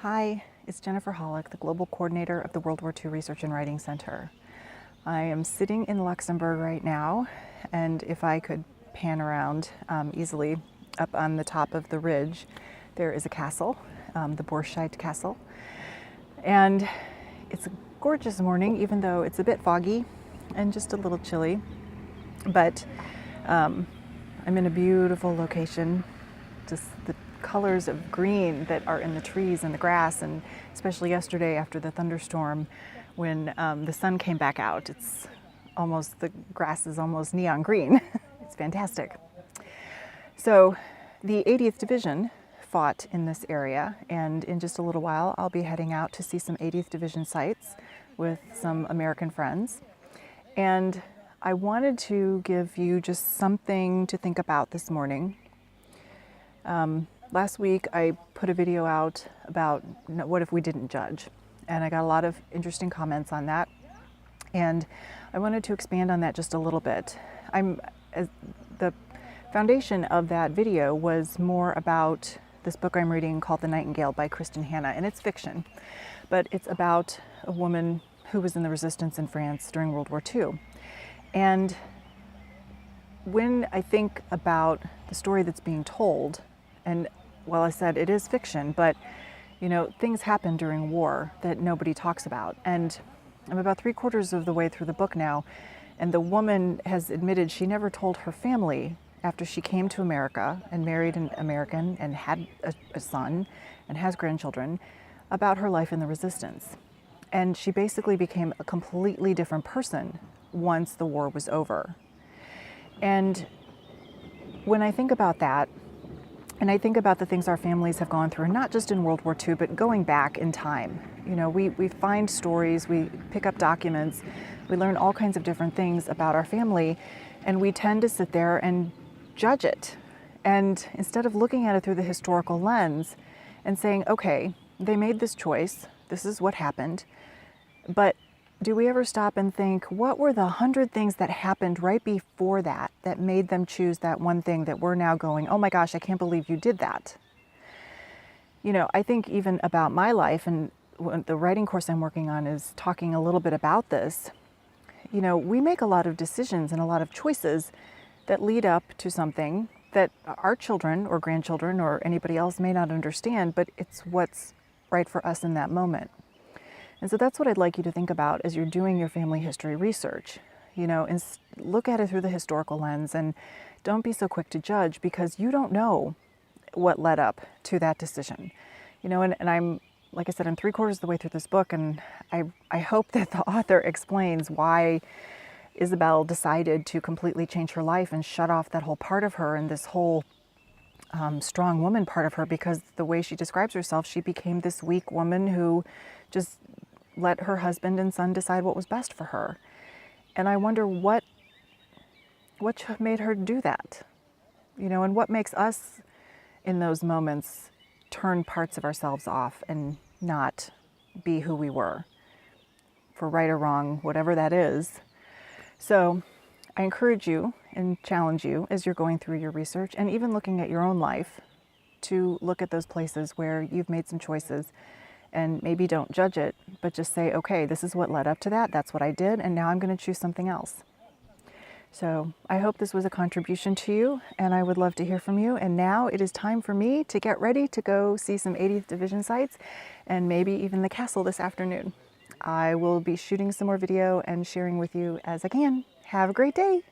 Hi, it's Jennifer Hollick, the Global Coordinator of the World War II Research and Writing Center. I am sitting in Luxembourg right now, and if I could pan around easily, up on the top of the ridge, there is a castle, the Borscheid Castle. And it's a gorgeous morning, even though it's a bit foggy and just a little chilly. But I'm in a beautiful location, just the colors of green that are in the trees and the grass, and especially yesterday after the thunderstorm when the sun came back out. The grass is almost neon green. It's fantastic. So the 80th Division fought in this area, and in just a little while I'll be heading out to see some 80th Division sites with some American friends. And I wanted to give you just something to think about this morning. Last week I put a video out about what if we didn't judge, and I got a lot of interesting comments on that, and I wanted to expand on that just a little bit. The foundation of that video was more about this book I'm reading called The Nightingale by Kristen Hanna, and it's fiction, but it's about a woman who was in the resistance in France during World War II. And when I think about the story that's being told, and well, I said it is fiction, but things happen during war that nobody talks about. And I'm about 3/4 of the way through the book now, and the woman has admitted she never told her family after she came to America and married an American and had a son and has grandchildren about her life in the resistance. And she basically became a completely different person once the war was over. And when I think about that, and I think about the things our families have gone through, not just in World War II, but going back in time. We find stories, we pick up documents, we learn all kinds of different things about our family, and we tend to sit there and judge it. And instead of looking at it through the historical lens and saying, okay, they made this choice, this is what happened, but do we ever stop and think, what were the 100 things that happened right before that made them choose that one thing that we're now going, oh my gosh, I can't believe you did that? I think even about my life, and the writing course I'm working on is talking a little bit about this. We make a lot of decisions and a lot of choices that lead up to something that our children or grandchildren or anybody else may not understand, but it's what's right for us in that moment. And so that's what I'd like you to think about as you're doing your family history research. And look at it through the historical lens, and don't be so quick to judge, because you don't know what led up to that decision. And I'm, like I said, I'm 3/4 of the way through this book, and I hope that the author explains why Isabel decided to completely change her life and shut off that whole part of her and this whole strong woman part of her, because the way she describes herself, she became this weak woman who just let her husband and son decide what was best for her. And I wonder what made her do that, and what makes us in those moments turn parts of ourselves off and not be who we were, for right or wrong, whatever that is. So I encourage you and challenge you as you're going through your research, and even looking at your own life, to look at those places where you've made some choices, and maybe don't judge it, but just say, okay, this is what led up to that. That's what I did. And now I'm going to choose something else. So I hope this was a contribution to you, and I would love to hear from you. And now it is time for me to get ready to go see some 80th Division sites, and maybe even the castle this afternoon. I will be shooting some more video and sharing with you as I can. Have a great day.